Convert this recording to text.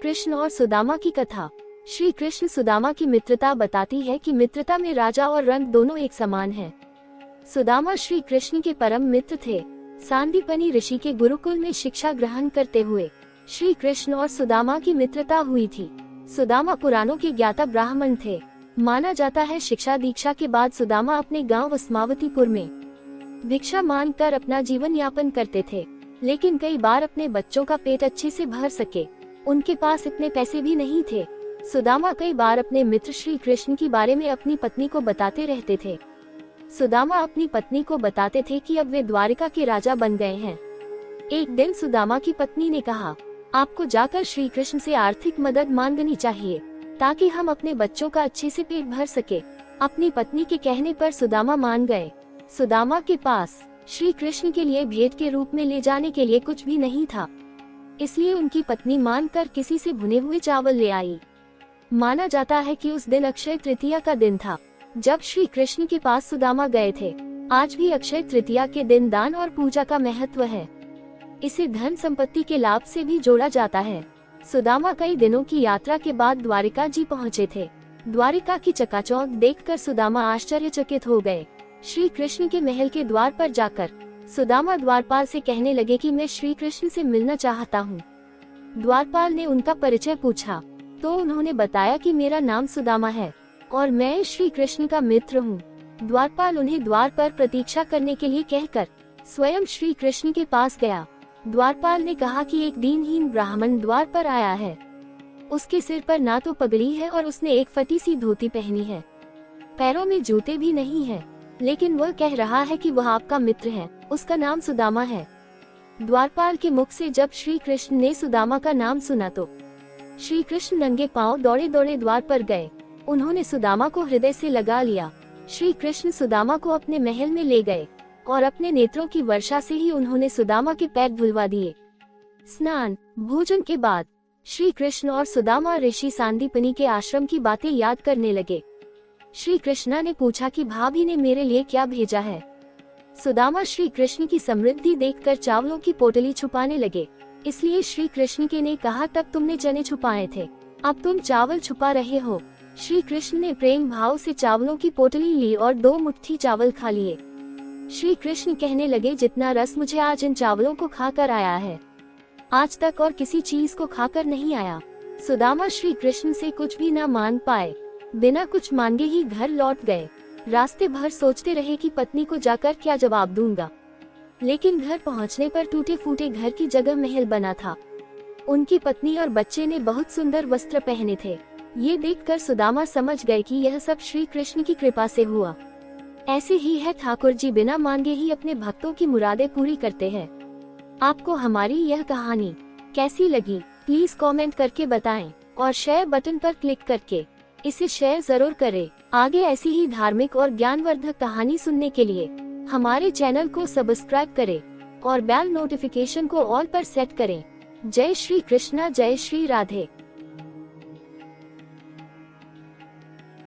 कृष्ण और सुदामा की कथा। श्री कृष्ण सुदामा की मित्रता बताती है कि मित्रता में राजा और रंग दोनों एक समान हैं। सुदामा श्री कृष्ण के परम मित्र थे। सांदीपनी ऋषि के गुरुकुल में शिक्षा ग्रहण करते हुए श्री कृष्ण और सुदामा की मित्रता हुई थी। सुदामा पुराणों के ज्ञाता ब्राह्मण थे। माना जाता है शिक्षा दीक्षा के बाद सुदामा अपने गांव वस्मावतीपुर में भिक्षा मांगकर अपना जीवन यापन करते थे, लेकिन कई बार अपने बच्चों का पेट अच्छे से भर सके उनके पास इतने पैसे भी नहीं थे। सुदामा कई बार अपने मित्र श्री कृष्ण के बारे में अपनी पत्नी को बताते रहते थे। सुदामा अपनी पत्नी को बताते थे कि अब वे द्वारिका के राजा बन गए हैं। एक दिन सुदामा की पत्नी ने कहा, आपको जाकर श्री कृष्ण से आर्थिक मदद मांगनी चाहिए ताकि हम अपने बच्चों का अच्छे से पेट भर सके। अपनी पत्नी के कहने पर सुदामा मान गए। सुदामा के पास श्री कृष्ण के लिए भेंट के रूप में ले जाने के लिए कुछ भी नहीं था, इसलिए उनकी पत्नी मानकर किसी से भुने हुए चावल ले आई। माना जाता है कि उस दिन अक्षय तृतीया का दिन था जब श्री कृष्ण के पास सुदामा गए थे। आज भी अक्षय तृतीया के दिन दान और पूजा का महत्व है। इसे धन संपत्ति के लाभ से भी जोड़ा जाता है। सुदामा कई दिनों की यात्रा के बाद द्वारिका जी पहुँचे थे। द्वारिका की चकाचौंध देखकर सुदामा आश्चर्यचकित हो गए। श्री कृष्ण के महल के द्वार पर जाकर सुदामा द्वारपाल से कहने लगे कि मैं श्री कृष्ण से मिलना चाहता हूँ। द्वारपाल ने उनका परिचय पूछा तो उन्होंने बताया कि मेरा नाम सुदामा है और मैं श्री कृष्ण का मित्र हूँ। द्वारपाल उन्हें द्वार पर प्रतीक्षा करने के लिए कहकर स्वयं श्री कृष्ण के पास गया। द्वारपाल ने कहा कि एक दीनहीन ब्राह्मण द्वार पर आया है। उसके सिर पर ना तो पगड़ी है और उसने एक फटी सी धोती पहनी है। पैरों में जूते भी नहीं है, लेकिन वह कह रहा है कि वह आपका मित्र है। उसका नाम सुदामा है। द्वारपाल के मुख से जब श्री कृष्ण ने सुदामा का नाम सुना तो श्री कृष्ण नंगे पांव दौड़े दौड़े द्वार पर गए। उन्होंने सुदामा को हृदय से लगा लिया। श्री कृष्ण सुदामा को अपने महल में ले गए और अपने नेत्रों की वर्षा से ही उन्होंने सुदामा के पैर धुलवा दिए। स्नान भोजन के बाद श्री कृष्ण और सुदामा ऋषि सांदीपनी के आश्रम की बातें याद करने लगे। श्री कृष्णा ने पूछा कि भाभी ने मेरे लिए क्या भेजा है। सुदामा श्री कृष्ण की समृद्धि देखकर चावलों की पोटली छुपाने लगे, इसलिए श्री कृष्ण के ने कहा, तब तुमने चने छुपाए थे, अब तुम चावल छुपा रहे हो। श्री कृष्ण ने प्रेम भाव से चावलों की पोटली ली और 2 मुट्ठी चावल खा लिए। श्री कृष्ण कहने लगे, जितना रस मुझे आज इन चावलों को खाकर आया है, आज तक और किसी चीज को खाकर नहीं आया। सुदामा श्री कृष्ण से कुछ भी न मांग पाए, बिना कुछ मांगे ही घर लौट गए। रास्ते भर सोचते रहे कि पत्नी को जाकर क्या जवाब दूंगा, लेकिन घर पहुंचने पर टूटे फूटे घर की जगह महल बना था। उनकी पत्नी और बच्चे ने बहुत सुंदर वस्त्र पहने थे। ये देखकर सुदामा समझ गए कि यह सब श्री कृष्ण की कृपा से हुआ। ऐसे ही है ठाकुर जी, बिना मांगे ही अपने भक्तों की मुरादें पूरी करते हैं। आपको हमारी यह कहानी कैसी लगी प्लीज कमेंट करके बताएं और शेयर बटन पर क्लिक करके इसे शेयर जरूर करें। आगे ऐसी ही धार्मिक और ज्ञानवर्धक कहानी सुनने के लिए हमारे चैनल को सब्सक्राइब करें और बेल नोटिफिकेशन को ऑल पर सेट करें। जय श्री कृष्णा, जय श्री राधे।